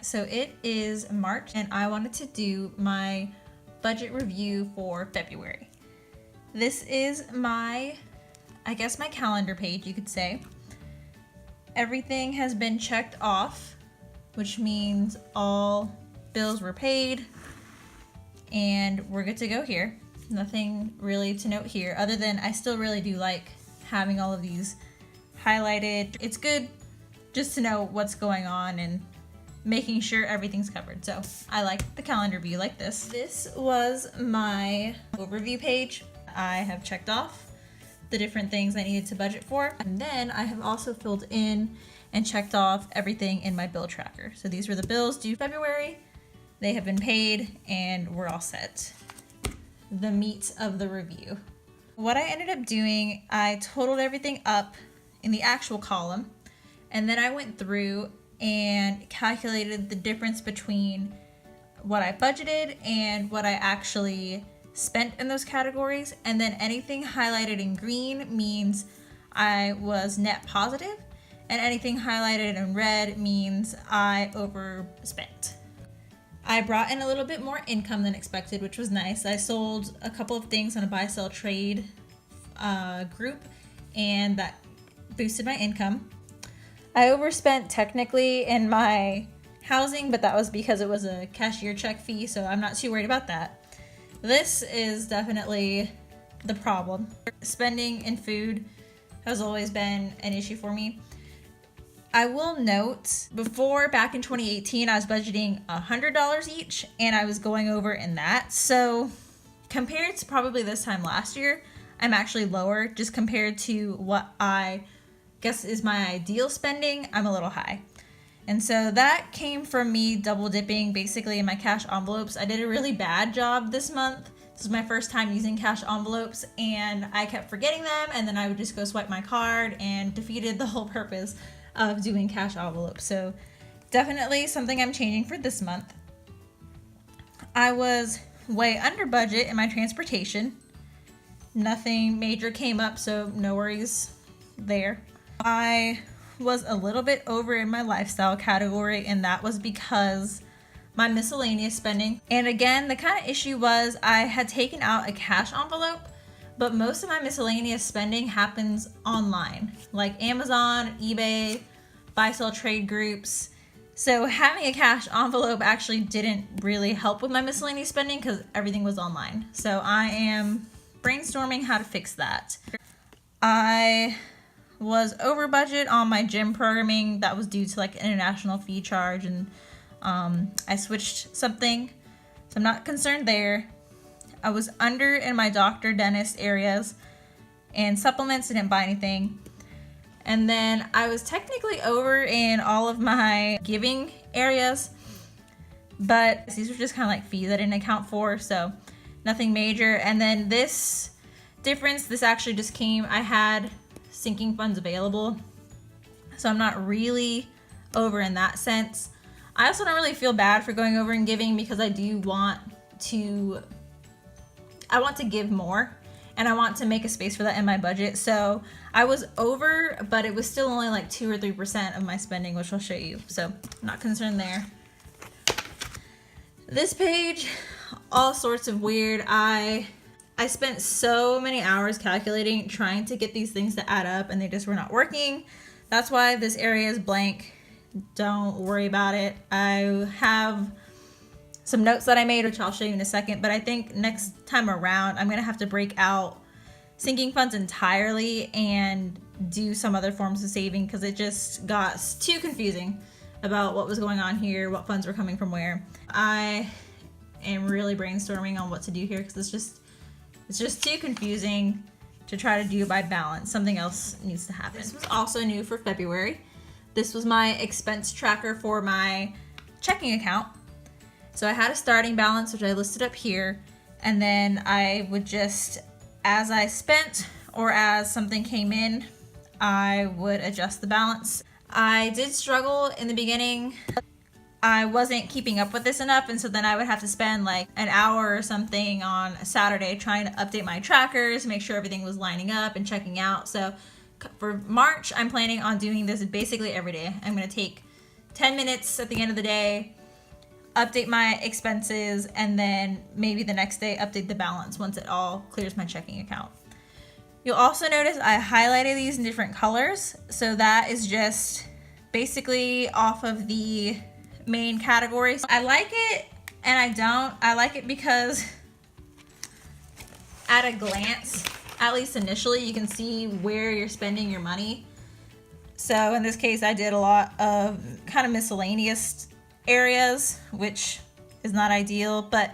So it is March and I wanted to do my budget review for February. This is my calendar page, you could say. Everything has been checked off, which means all bills were paid and we're good to go here. Nothing really to note here other than I still really do like having all of these highlighted. It's good just to know what's going on and making sure everything's covered. So I like the calendar view like this. This was my overview page. I have checked off the different things I needed to budget for. And then I have also filled in and checked off everything in my bill tracker. So these were the bills due February. They have been paid and we're all set. The meat of the review. What I ended up doing, I totaled everything up in the actual column. And then I went through and calculated the difference between what I budgeted and what I actually spent in those categories. And then anything highlighted in green means I was net positive, and anything highlighted in red means I overspent. I brought in a little bit more income than expected, which was nice. I sold a couple of things on a buy sell trade group, and that boosted my income. I overspent technically in my housing, but that was because it was a cashier check fee, so I'm not too worried about that. This is definitely the problem. Spending in food has always been an issue for me. I will note, before, back in 2018, I was budgeting $100 each, and I was going over in that. So compared to probably this time last year, I'm actually lower just compared to what I guess is my ideal spending. I'm a little high. And so that came from me double dipping basically in my cash envelopes. I did a really bad job this month. This is my first time using cash envelopes and I kept forgetting them, and then I would just go swipe my card and defeated the whole purpose of doing cash envelopes. So definitely something I'm changing for this month. I was way under budget in my transportation. Nothing major came up, so no worries there. I was a little bit over in my lifestyle category, and that was because my miscellaneous spending. And again, the kind of issue was I had taken out a cash envelope, but most of my miscellaneous spending happens online, like Amazon, eBay, buy-sell trade groups. So having a cash envelope actually didn't really help with my miscellaneous spending because everything was online. So I am brainstorming how to fix that. I was over budget on my gym programming. That was due to like an international fee charge, and I switched something, so I'm not concerned there. I was under in my doctor, dentist areas, and supplements. I didn't buy anything. And then I was technically over in all of my giving areas, but these were just kind of like fees I didn't account for, so nothing major. And then this difference, this actually just came, I had sinking funds available, so I'm not really over in that sense. I also don't really feel bad for going over and giving because I want to give more, and I want to make a space for that in my budget. So I was over, but it was still only like 2 or 3% of my spending, which I'll show you. So I'm not concerned there. This page, all sorts of weird. I spent so many hours calculating, trying to get these things to add up, and they just were not working. That's why this area is blank. Don't worry about it. I have some notes that I made, which I'll show you in a second, but I think next time around, I'm gonna have to break out sinking funds entirely and do some other forms of saving because it just got too confusing about what was going on here, what funds were coming from where. I am really brainstorming on what to do here because it's just too confusing to try to do by balance. Something else needs to happen. This was also new for February. This was my expense tracker for my checking account. So I had a starting balance, which I listed up here, and then I would just, as I spent or as something came in, I would adjust the balance. I did struggle in the beginning. I wasn't keeping up with this enough, and so then I would have to spend like an hour or something on a Saturday trying to update my trackers, make sure everything was lining up and checking out. So for March, I'm planning on doing this basically every day. I'm gonna take 10 minutes at the end of the day, update my expenses, and then maybe the next day update the balance once it all clears my checking account. You'll also notice I highlighted these in different colors. So that is just basically off of the main categories. I like it and I don't. I like it because at a glance, at least initially, you can see where you're spending your money. So in this case, I did a lot of kind of miscellaneous areas, which is not ideal, but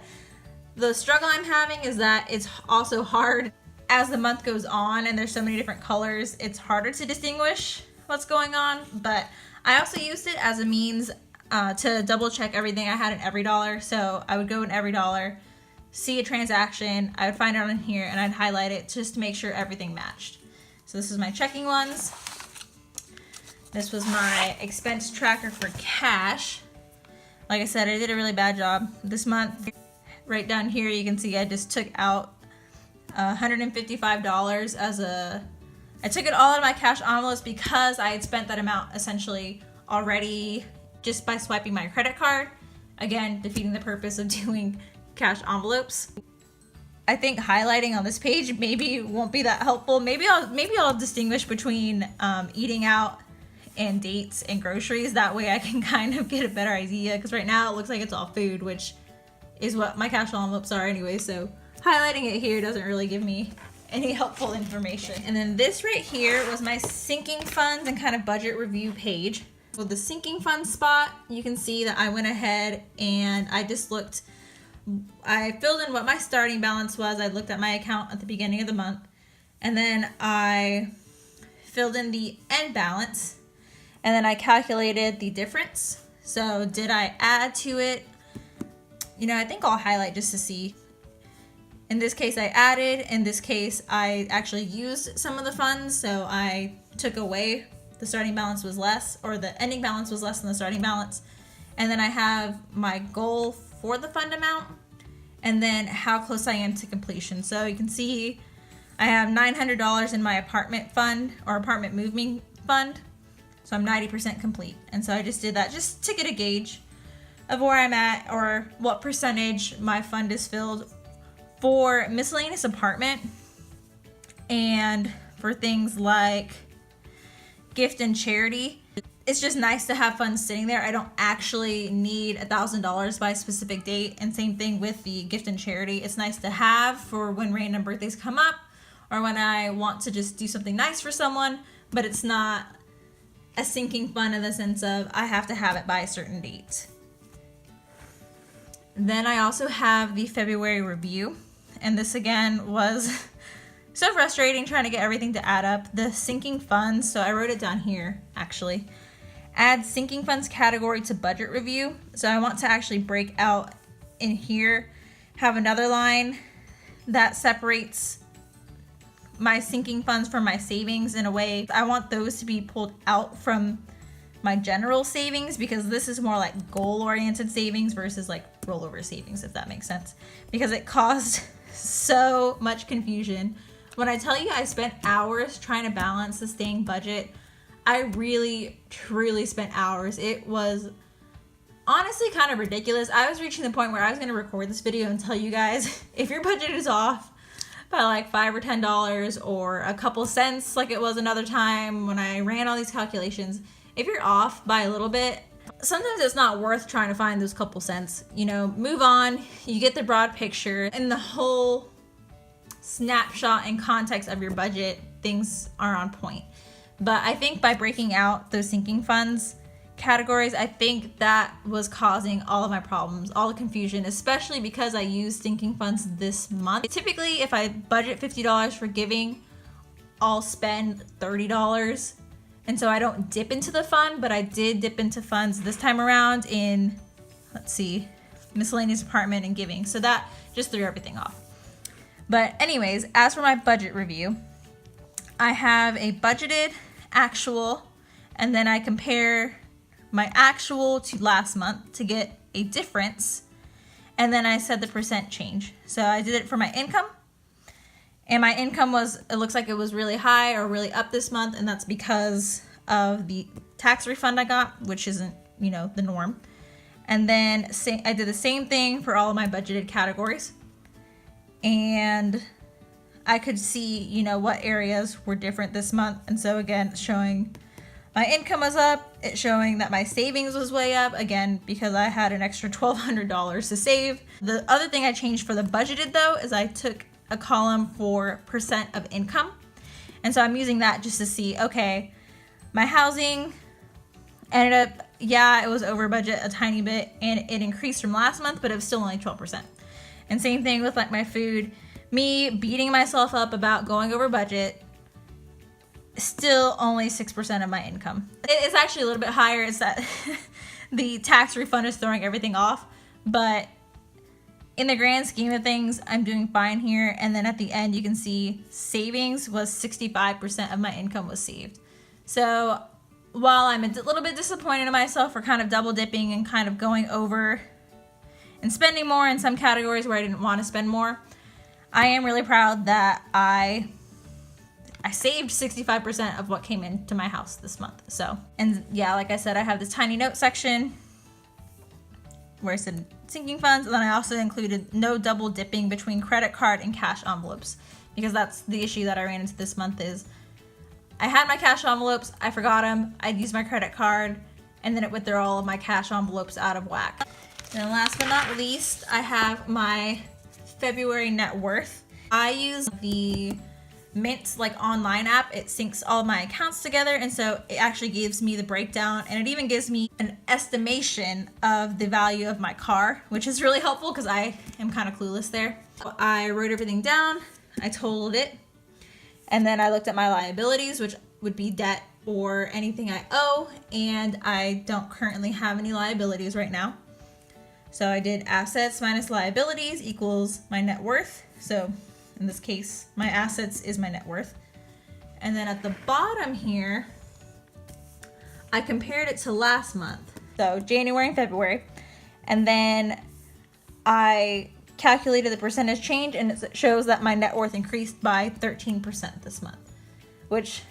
the struggle I'm having is that it's also hard as the month goes on and there's so many different colors. It's harder to distinguish what's going on, but I also used it as a means to double check everything I had in EveryDollar. So I would go in EveryDollar, see a transaction, I would find it on here, and I'd highlight it just to make sure everything matched. So this is my checking ones. This was my expense tracker for cash. Like I said, I did a really bad job this month. Right down here, you can see I just took out $155 as I took it all out of my cash envelopes because I had spent that amount essentially already just by swiping my credit card. Again, defeating the purpose of doing cash envelopes. I think highlighting on this page maybe won't be that helpful. Maybe I'll distinguish between eating out and dates and groceries. That way I can kind of get a better idea, because right now it looks like it's all food, which is what my cash envelopes are anyway, so highlighting it here doesn't really give me any helpful information. And then this right here was my sinking funds and kind of budget review page. With the sinking fund spot, you can see that I went ahead and I filled in what my starting balance was. I looked at my account at the beginning of the month, and then I filled in the end balance, and then I calculated the difference. So did I add to it? You know, I think I'll highlight just to see. In this case, I added. In this case, I actually used some of the funds. So I took away, the starting balance was less, or the ending balance was less than the starting balance. And then I have my goal for the fund amount, and then how close I am to completion. So you can see I have $900 in my apartment fund, or apartment moving fund. So I'm 90% complete. And so I just did that just to get a gauge of where I'm at, or what percentage my fund is filled for miscellaneous apartment, and for things like gift and charity. It's just nice to have funds sitting there. I don't actually need $1,000 by a specific date, and same thing with the gift and charity. It's nice to have for when random birthdays come up, or when I want to just do something nice for someone, but it's not a sinking fund in the sense of I have to have it by a certain date. Then I also have the February review, and this again was so frustrating trying to get everything to add up. The sinking funds, so I wrote it down here actually. Add sinking funds category to budget review. So I want to actually break out in here, have another line that separates my sinking funds from my savings in a way. I want those to be pulled out from my general savings, because this is more like goal-oriented savings versus like rollover savings, if that makes sense, because it caused so much confusion. When I tell you I spent hours trying to balance the staying budget, I really truly spent hours. It was honestly kind of ridiculous. I was reaching the point where I was going to record this video and tell you guys, if your budget is off by like $5 or $10 or a couple cents like it was another time when I ran all these calculations, if you're off by a little bit, sometimes it's not worth trying to find those couple cents. You know, move on. You get the broad picture and the whole snapshot and context of your budget, things are on point. But I think by breaking out those sinking funds categories, I think that was causing all of my problems, all the confusion, especially because I used sinking funds this month. Typically, if I budget $50 for giving, I'll spend $30. And so I don't dip into the fund, but I did dip into funds this time around in, let's see, miscellaneous apartment and giving. So that just threw everything off. But anyways, as for my budget review, I have a budgeted, actual, and then I compare my actual to last month to get a difference. And then I said the percent change. So I did it for my income. And my income was, it looks like it was really high or really up this month, and that's because of the tax refund I got, which isn't you know, the norm. And then I did the same thing for all of my budgeted categories. And I could see, you know, what areas were different this month. And so again, showing my income was up, it's showing that my savings was way up, again, because I had an extra $1,200 to save. The other thing I changed for the budgeted though, is I took a column for percent of income. And so I'm using that just to see, okay, my housing ended up, yeah, it was over budget a tiny bit and it increased from last month, but it was still only 12%. And same thing with like my food, me beating myself up about going over budget, still only 6% of my income. It's actually a little bit higher. It's that the tax refund is throwing everything off, but in the grand scheme of things, I'm doing fine here. And then at the end, you can see savings was 65% of my income was saved. So while I'm a little bit disappointed in myself for kind of double dipping and kind of going over and spending more in some categories where I didn't want to spend more, I am really proud that I saved 65% of what came into my house this month. So, and yeah, like I said, I have this tiny note section where I said sinking funds, and then I also included no double dipping between credit card and cash envelopes, because that's the issue that I ran into this month. Is I had my cash envelopes, I forgot them, I'd use my credit card, and then it would throw all of my cash envelopes out of whack. And then last but not least, I have my February net worth. I use the Mint like online app. It syncs all my accounts together, and so it actually gives me the breakdown, and it even gives me an estimation of the value of my car, which is really helpful because I am kind of clueless there. I wrote everything down, I totaled it, and then I looked at my liabilities, which would be debt or anything I owe, and I don't currently have any liabilities right now. So I did assets minus liabilities equals my net worth. So in this case, my assets is my net worth. And then at the bottom here, I compared it to last month. So January and February. And then I calculated the percentage change, and it shows that my net worth increased by 13% this month, which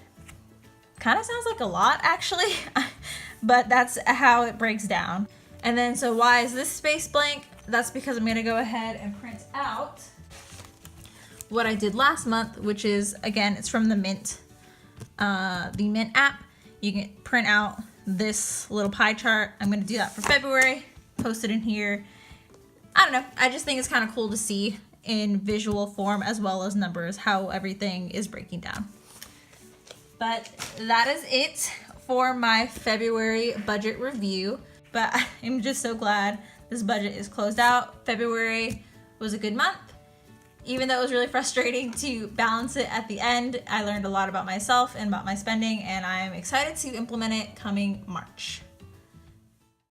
kind of sounds like a lot actually, but that's how it breaks down. And then, so why is this space blank? That's because I'm gonna go ahead and print out what I did last month, which is, again, it's from the Mint app. You can print out this little pie chart. I'm gonna do that for February, post it in here. I don't know, I just think it's kind of cool to see in visual form as well as numbers how everything is breaking down. But that is it for my February budget review. But I'm just so glad this budget is closed out. February was a good month. Even though it was really frustrating to balance it at the end, I learned a lot about myself and about my spending, and I'm excited to implement it coming March.